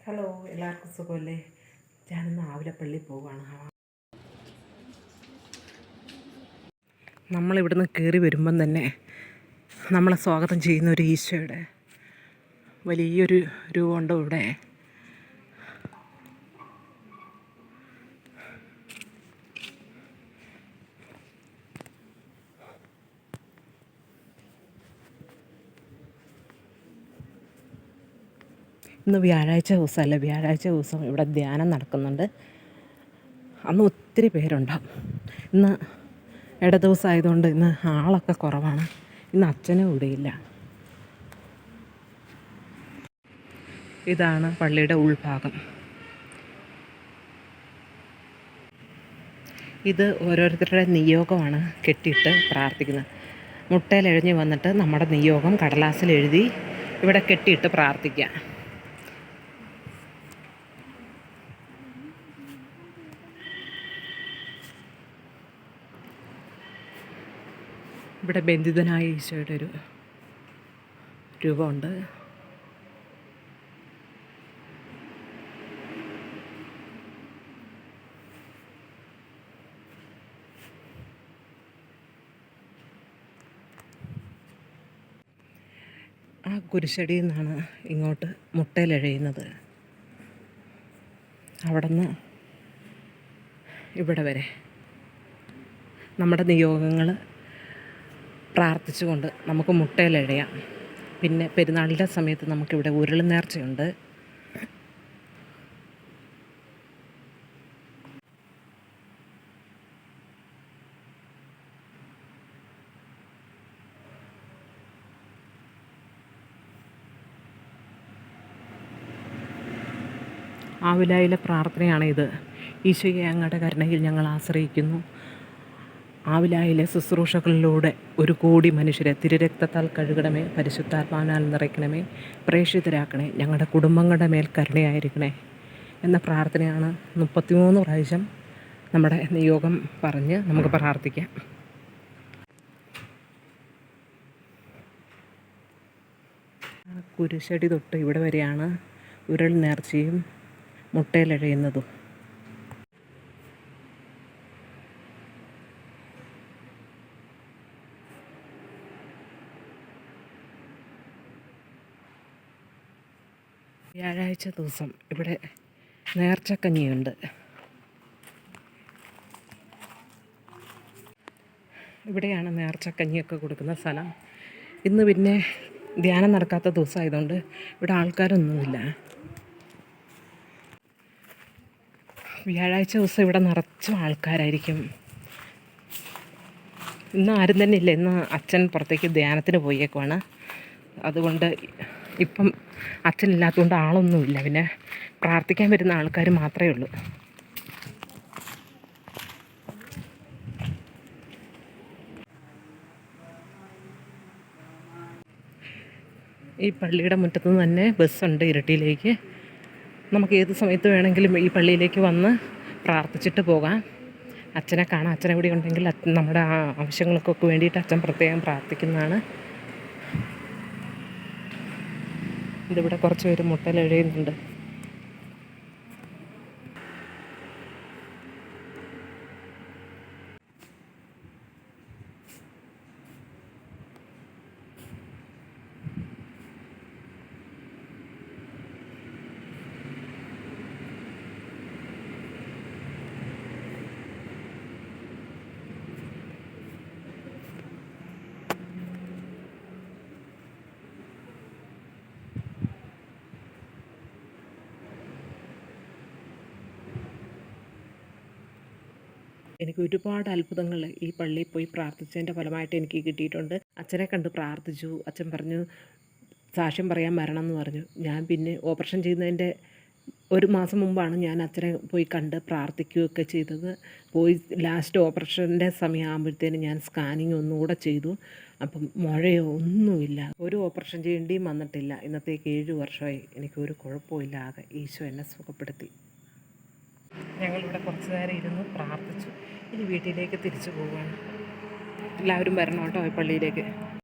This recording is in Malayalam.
ഹലോ, എല്ലാവർക്കും സുഖമല്ലേ? ഞാനിന്ന് ആവിലപ്പള്ളി പോവുകയാണ്. നമ്മളിവിടുന്ന് കയറി വരുമ്പം തന്നെ നമ്മളെ സ്വാഗതം ചെയ്യുന്ന ഒരു ഈശോയുടെ വലിയൊരു രൂപമുണ്ട് ഇവിടെ. ഇന്ന് വ്യാഴാഴ്ച ദിവസമല്ല, വ്യാഴാഴ്ച ദിവസം ഇവിടെ ധ്യാനം നടക്കുന്നുണ്ട്. അന്ന് ഒത്തിരി പേരുണ്ടാവും. ഇന്ന് ഇട ദിവസമായതുകൊണ്ട് ഇന്ന് ആളൊക്കെ കുറവാണ്. ഇന്ന് അച്ഛനും ഇവിടെയില്ല. ഇതാണ് പള്ളിയുടെ ഉൾഭാഗം. ഇത് ഓരോരുത്തരുടെ നിയോഗമാണ് കെട്ടിയിട്ട് പ്രാർത്ഥിക്കുന്നത്. മുട്ടയിലെഴഞ്ഞ് വന്നിട്ട് നമ്മുടെ നിയോഗം കടലാസിൽ എഴുതി ഇവിടെ കെട്ടിയിട്ട് പ്രാർത്ഥിക്കുക. ഇവിടെ ബന്ധിതനായ ഈശോയുടെ ഒരു രൂപമുണ്ട്. ആ കുരിശടിയിൽ നിന്നാണ് ഇങ്ങോട്ട് മുട്ടയിലെഴയുന്നത്. അവിടെ നിന്ന് ഇവിടെ വരെ നമ്മുടെ നിയോഗങ്ങൾ പ്രാർത്ഥിച്ചുകൊണ്ട് നമുക്ക് മുട്ടയിലെഴയാം. പിന്നെ പെരുന്നാളിൻ്റെ സമയത്ത് നമുക്കിവിടെ ഉരുൾ നേർച്ചയുണ്ട്. ആവിലായിലെ പ്രാർത്ഥനയാണിത്. ഈശോയെ അങ്ങയുടെ കരുണയിൽ ഞങ്ങൾ ആശ്രയിക്കുന്നു. ആവിലായിലെ ശുശ്രൂഷകളിലൂടെ 1 കോടി മനുഷ്യരെ തിരുരക്തത്താൽ കഴുകണമേ, പരിശുദ്ധാത്മാവിനാൽ നിറയ്ക്കണമേ, പ്രേക്ഷിതരാക്കണേ, ഞങ്ങളുടെ കുടുംബങ്ങളുടെ മേൽ കരുണയായിരിക്കണേ എന്ന പ്രാർത്ഥനയാണ് 33 പ്രാവശ്യം നമ്മുടെ നിയോഗം പറഞ്ഞ് നമുക്ക് പ്രാർത്ഥിക്കാം. കുരിശടി തൊട്ട് ഇവിടെ വരെയാണ് ഉരുൾ നേർച്ചയും മുട്ടയിലെഴയുന്നതും. വ്യാഴാഴ്ച ദിവസം ഇവിടെ നേർച്ചക്കഞ്ഞിയുണ്ട്. ഇവിടെയാണ് നേർച്ചക്കഞ്ഞിയൊക്കെ കൊടുക്കുന്ന സ്ഥലം. ഇന്ന് പിന്നെ ധ്യാനം നടക്കാത്ത ദിവസമായതുകൊണ്ട് ഇവിടെ ആൾക്കാരൊന്നുമില്ല. വ്യാഴാഴ്ച ദിവസം ഇവിടെ നിറച്ചും ആൾക്കാരായിരിക്കും. ഇന്ന് ആരും തന്നെ ഇല്ല. ഇന്ന് അച്ഛൻ പുറത്തേക്ക് ധ്യാനത്തിന് പോയേക്കുവാണ്. അതുകൊണ്ട് ഇപ്പം അച്ഛനില്ലാത്തതുകൊണ്ട് ആളൊന്നുമില്ല. പിന്നെ പ്രാർത്ഥിക്കാൻ വരുന്ന ആൾക്കാർ മാത്രമേ ഉള്ളൂ. ഈ പള്ളിയുടെ മുറ്റത്ത് നിന്ന് തന്നെ ബസ്സുണ്ട് ഇരിട്ടിയിലേക്ക്. നമുക്ക് ഏത് സമയത്ത് വേണമെങ്കിലും ഈ പള്ളിയിലേക്ക് വന്ന് പ്രാർത്ഥിച്ചിട്ട് പോകാം. അച്ഛനെ കാണാം. അച്ഛൻ എവിടെ ഉണ്ടെങ്കിൽ നമ്മുടെ ആവശ്യങ്ങൾക്കൊക്കെ വേണ്ടിയിട്ട് അച്ഛൻ പ്രത്യേകം പ്രാർത്ഥിക്കുന്നതാണ്. ഇതിവിടെ കുറച്ച് പേര് മുട്ടയിലെഴയുന്നുണ്ട്. എനിക്ക് ഒരുപാട് അത്ഭുതങ്ങൾ ഈ പള്ളിയിൽ പോയി പ്രാർത്ഥിച്ചതിൻ്റെ ഫലമായിട്ട് എനിക്ക് കിട്ടിയിട്ടുണ്ട്. അച്ഛനെ കണ്ട് പ്രാർത്ഥിച്ചു. അച്ഛൻ പറഞ്ഞു സാക്ഷ്യം പറയാൻ വരണം എന്ന് പറഞ്ഞു. ഞാൻ പിന്നെ ഓപ്പറേഷൻ ചെയ്യുന്നതിൻ്റെ 1 മാസം മുമ്പാണ് ഞാൻ അച്ഛനെ പോയി കണ്ട് പ്രാർത്ഥിക്കുകയൊക്കെ ചെയ്തത്. പോയി ലാസ്റ്റ് ഓപ്പറേഷൻ്റെ സമയമാകുമ്പോഴത്തേനും ഞാൻ സ്കാനിങ് ഒന്നുകൂടെ ചെയ്തു. അപ്പം മുഴയോ ഒന്നുമില്ല. ഒരു ഓപ്പറേഷൻ ചെയ്യേണ്ടിയും വന്നിട്ടില്ല. ഇന്നത്തേക്ക് 7 വർഷമായി. എനിക്കൊരു കുഴപ്പമില്ലാതെ ഈശോ എന്നെ സുഖപ്പെടുത്തി. ഞങ്ങളിവിടെ കുറച്ച് നേരം ഇരുന്ന് പ്രാർത്ഥിച്ചു. ഇനി വീട്ടിലേക്ക് തിരിച്ചു പോവുകയാണ്. എല്ലാവരും വരണം കേട്ടോ ഈ പള്ളിയിലേക്ക്.